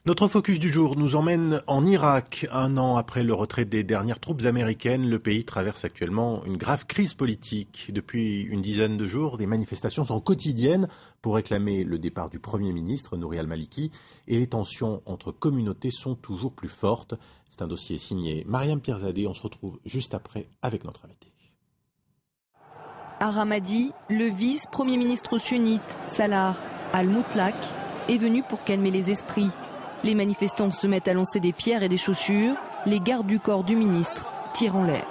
Notre focus du jour nous emmène en Irak. Un an après le retrait des dernières troupes américaines, le pays traverse actuellement une grave crise politique. Depuis une dizaine de jours, des manifestations sont quotidiennes pour réclamer le départ du Premier ministre, Nouri al-Maliki, et les tensions entre communautés sont toujours plus fortes. C'est un dossier signé Mariam Pierzadeh. On se retrouve juste après avec notre invité. À Ramadi, le vice-premier ministre sunnite, Salah al-Mutlaq, est venu pour calmer les esprits. Les manifestants se mettent à lancer des pierres et des chaussures. Les gardes du corps du ministre tirent en l'air.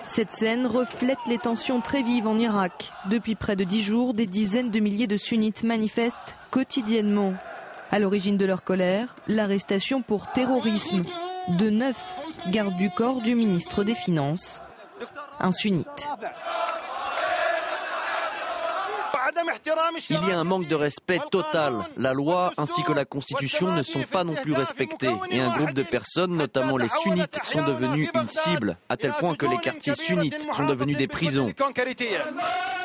Cette scène reflète les tensions très vives en Irak. Depuis près de 10 jours, des dizaines de milliers de sunnites manifestent quotidiennement. À l'origine de leur colère, l'arrestation pour terrorisme de 9 gardes du corps du ministre des Finances, un sunnite. Il y a un manque de respect total. La loi ainsi que la constitution ne sont pas non plus respectées. Et un groupe de personnes, notamment les sunnites, sont devenus une cible, à tel point que les quartiers sunnites sont devenus des prisons.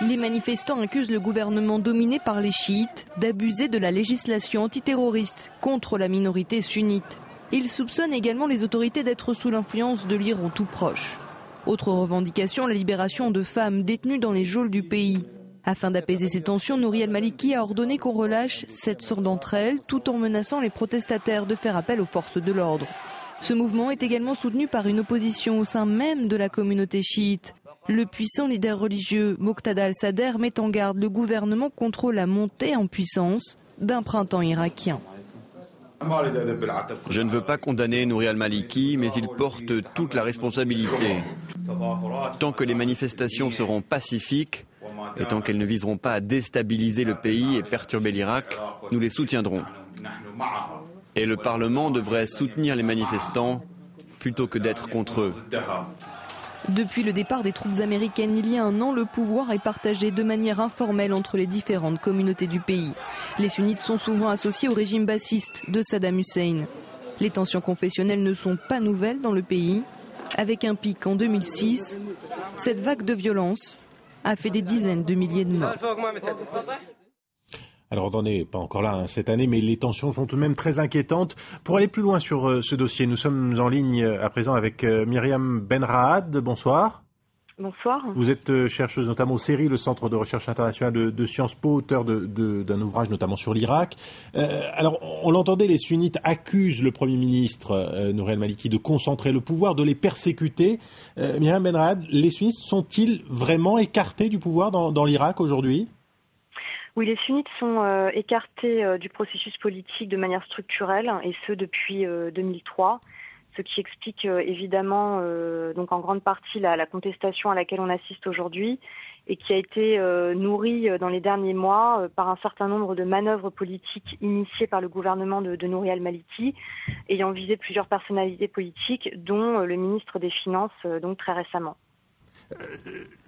Les manifestants accusent le gouvernement dominé par les chiites d'abuser de la législation antiterroriste contre la minorité sunnite. Ils soupçonnent également les autorités d'être sous l'influence de l'Iran tout proche. Autre revendication, la libération de femmes détenues dans les geôles du pays. Afin d'apaiser ces tensions, Nouri al-Maliki a ordonné qu'on relâche 700 d'entre elles, tout en menaçant les protestataires de faire appel aux forces de l'ordre. Ce mouvement est également soutenu par une opposition au sein même de la communauté chiite. Le puissant leader religieux Moqtada al-Sadr met en garde le gouvernement contre la montée en puissance d'un printemps irakien. Je ne veux pas condamner Nouri al-Maliki, mais il porte toute la responsabilité. Tant que les manifestations seront pacifiques, et tant qu'elles ne viseront pas à déstabiliser le pays et perturber l'Irak, nous les soutiendrons. Et le Parlement devrait soutenir les manifestants plutôt que d'être contre eux. Depuis le départ des troupes américaines il y a un an, le pouvoir est partagé de manière informelle entre les différentes communautés du pays. Les sunnites sont souvent associés au régime bassiste de Saddam Hussein. Les tensions confessionnelles ne sont pas nouvelles dans le pays. Avec un pic en 2006, cette vague de violence a fait des dizaines de milliers de morts. Alors on n'en est pas encore là cette année, mais les tensions sont tout de même très inquiétantes. Pour aller plus loin sur ce dossier, nous sommes en ligne à présent avec Myriam Benraad. Bonsoir. Bonsoir. Vous êtes chercheuse notamment au CERI, le Centre de recherche internationale de Sciences Po, auteur d'un ouvrage notamment sur l'Irak. Alors on l'entendait, les sunnites accusent le Premier ministre Nouri al-Maliki de concentrer le pouvoir, de les persécuter. Myriam Benraad, les sunnites sont-ils vraiment écartés du pouvoir dans l'Irak aujourd'hui ? Oui, les sunnites sont écartés du processus politique de manière structurelle, et ce depuis 2003, ce qui explique évidemment donc en grande partie la contestation à laquelle on assiste aujourd'hui, et qui a été nourrie dans les derniers mois par un certain nombre de manœuvres politiques initiées par le gouvernement de Nouri al-Maliki, ayant visé plusieurs personnalités politiques, dont le ministre des Finances donc très récemment.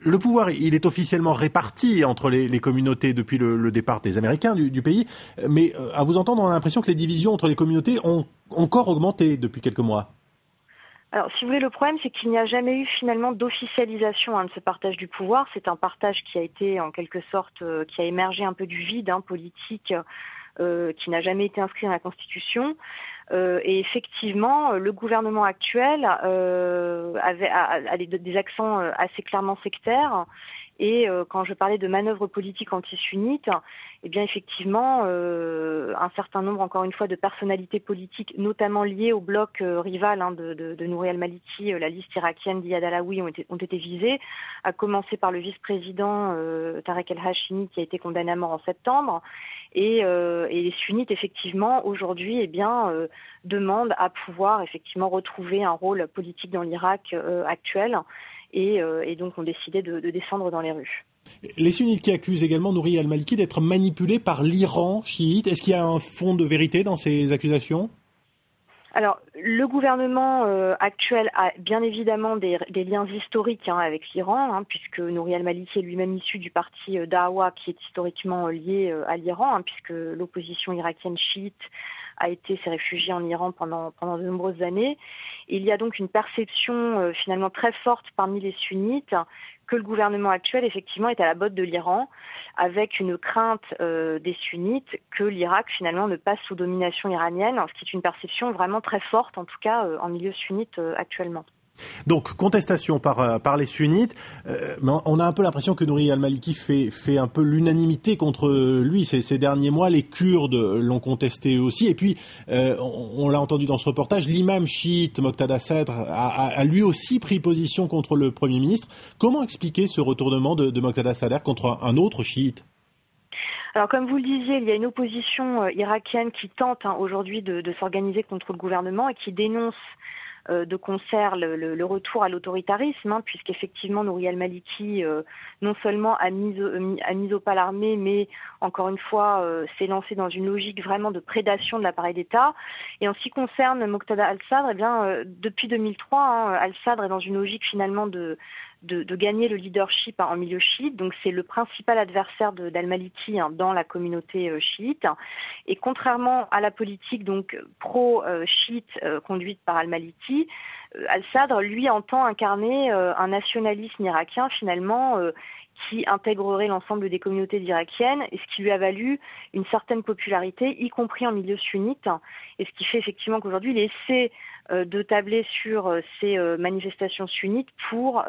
Le pouvoir, il est officiellement réparti entre les communautés depuis le départ des Américains du pays, mais à vous entendre, on a l'impression que les divisions entre les communautés ont encore augmenté depuis quelques mois. Alors, si vous voulez, le problème, c'est qu'il n'y a jamais eu finalement d'officialisation de ce partage du pouvoir. C'est un partage qui a été, en quelque sorte, qui a émergé un peu du vide politique, qui n'a jamais été inscrit dans la Constitution. Et effectivement, le gouvernement actuel a des accents assez clairement sectaires. Et quand je parlais de manœuvres politiques anti-sunnites, eh bien effectivement, un certain nombre, encore une fois, de personnalités politiques, notamment liées au bloc rival de Nouri al-Maliki, la liste irakienne d'Iyad Alaoui, ont été visées, à commencer par le vice-président Tarek el-Hashimi, qui a été condamné à mort en septembre. Et les sunnites, effectivement, aujourd'hui, eh bien, demandent à pouvoir effectivement retrouver un rôle politique dans l'Irak actuel. Et donc ont décidé de descendre dans les rues. Les sunnites qui accusent également Nouri al-Maliki d'être manipulé par l'Iran chiite. Est-ce qu'il y a un fond de vérité dans ces accusations ? Alors, le gouvernement actuel a bien évidemment des liens historiques avec l'Iran, puisque Nouri al-Maliki est lui-même issu du parti Dawa, qui est historiquement lié à l'Iran, puisque l'opposition irakienne chiite s'est réfugiée en Iran pendant de nombreuses années. Il y a donc une perception finalement très forte parmi les sunnites que le gouvernement actuel, effectivement, est à la botte de l'Iran, avec une crainte des sunnites que l'Irak, finalement, ne passe sous domination iranienne, ce qui est une perception vraiment très forte, en tout cas, en milieu sunnite actuellement. Donc, contestation par les sunnites, mais on a un peu l'impression que Nouri al-Maliki fait un peu l'unanimité contre lui. Ces derniers mois, les Kurdes l'ont contesté aussi. Et puis, on l'a entendu dans ce reportage, l'imam chiite Moqtada Sadr a lui aussi pris position contre le Premier ministre. Comment expliquer ce retournement de Moqtada Sadr contre un autre chiite ? Alors, comme vous le disiez, il y a une opposition irakienne qui tente aujourd'hui de s'organiser contre le gouvernement et qui dénonce de concert le retour à l'autoritarisme, puisqu'effectivement Nouri al-Maliki non seulement a mis au pas l'armée, mais encore une fois s'est lancé dans une logique vraiment de prédation de l'appareil d'État. Et en ce qui concerne Moqtada al-Sadr, depuis 2003, al-Sadr est dans une logique finalement de gagner le leadership en milieu chiite. Donc c'est le principal adversaire d'al-Maliki dans la communauté chiite. Et contrairement à la politique donc pro-chiite conduite par al-Maliki, al-Sadr, lui, entend incarner un nationalisme irakien finalement qui intégrerait l'ensemble des communautés irakiennes, et ce qui lui a valu une certaine popularité, y compris en milieu sunnite, et ce qui fait effectivement qu'aujourd'hui il essaie de tabler sur ces manifestations sunnites pour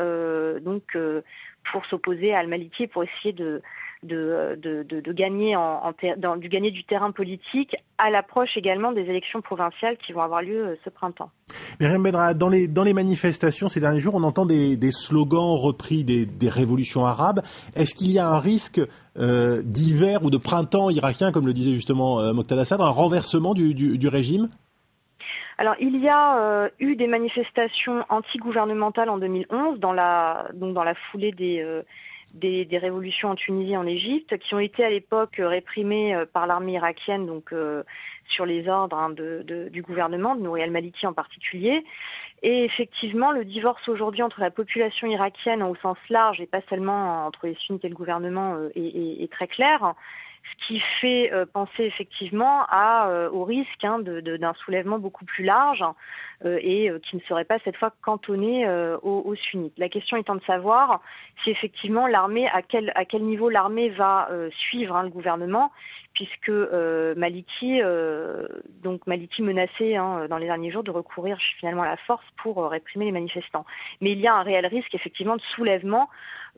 s'opposer à al-Maliki et pour essayer de gagner du terrain politique à l'approche également des élections provinciales qui vont avoir lieu ce printemps. Myriam Benrahad, dans les manifestations ces derniers jours, on entend des slogans repris des révolutions arabes. Est-ce qu'il y a un risque d'hiver ou de printemps irakien, comme le disait justement Moqtada Sadr, un renversement du régime ? Alors, il y a eu des manifestations anti-gouvernementales en 2011 dans la foulée des révolutions en Tunisie et en Égypte, qui ont été à l'époque réprimées par l'armée irakienne, donc sur les ordres du gouvernement, de Nouri al-Maliki en particulier. Et effectivement, le divorce aujourd'hui entre la population irakienne au sens large, et pas seulement entre les sunnites et le gouvernement, est très clair. Ce qui fait penser effectivement au risque d'un soulèvement beaucoup plus large et qui ne serait pas cette fois cantonné aux sunnites. La question étant de savoir si effectivement l'armée, à quel niveau l'armée va suivre le gouvernement, puisque Maliki menaçait dans les derniers jours de recourir finalement à la force pour réprimer les manifestants. Mais il y a un réel risque effectivement de soulèvement.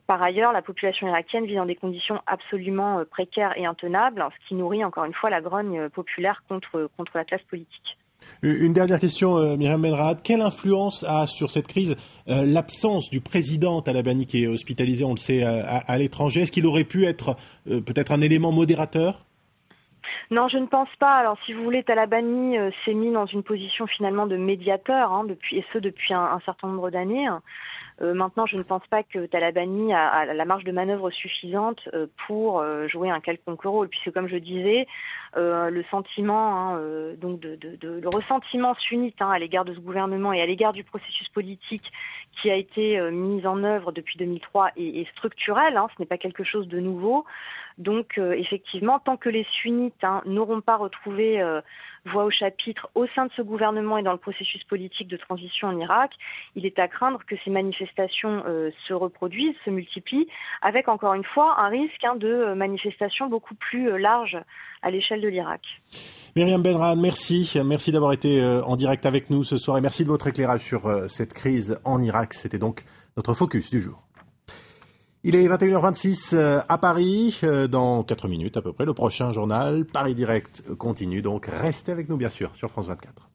Par ailleurs, la population irakienne vit dans des conditions absolument précaires et intenables, ce qui nourrit encore une fois la grogne populaire contre la classe politique. Une dernière question, Myriam Benrahad. Quelle influence a sur cette crise l'absence du président Talabani qui est hospitalisé, on le sait, à l'étranger ? Est-ce qu'il aurait pu être peut-être un élément modérateur ? Non, je ne pense pas. Alors, si vous voulez, Talabani s'est mis dans une position finalement de médiateur, depuis un certain nombre d'années. Maintenant, je ne pense pas que Talabani a la marge de manœuvre suffisante pour jouer un quelconque rôle, puisque comme je disais, le sentiment le ressentiment sunnite à l'égard de ce gouvernement et à l'égard du processus politique qui a été mis en œuvre depuis 2003 est structurel. Ce n'est pas quelque chose de nouveau. Donc, effectivement, tant que les sunnites n'auront pas retrouvé voix au chapitre au sein de ce gouvernement et dans le processus politique de transition en Irak, il est à craindre que ces manifestations se reproduisent, se multiplient, avec encore une fois un risque de manifestations beaucoup plus larges à l'échelle de l'Irak. Myriam Benrahad, merci d'avoir été en direct avec nous ce soir et merci de votre éclairage sur cette crise en Irak. C'était donc notre focus du jour. Il est 21h26 à Paris, dans 4 minutes à peu près, le prochain journal Paris Direct continue, donc restez avec nous bien sûr sur France 24.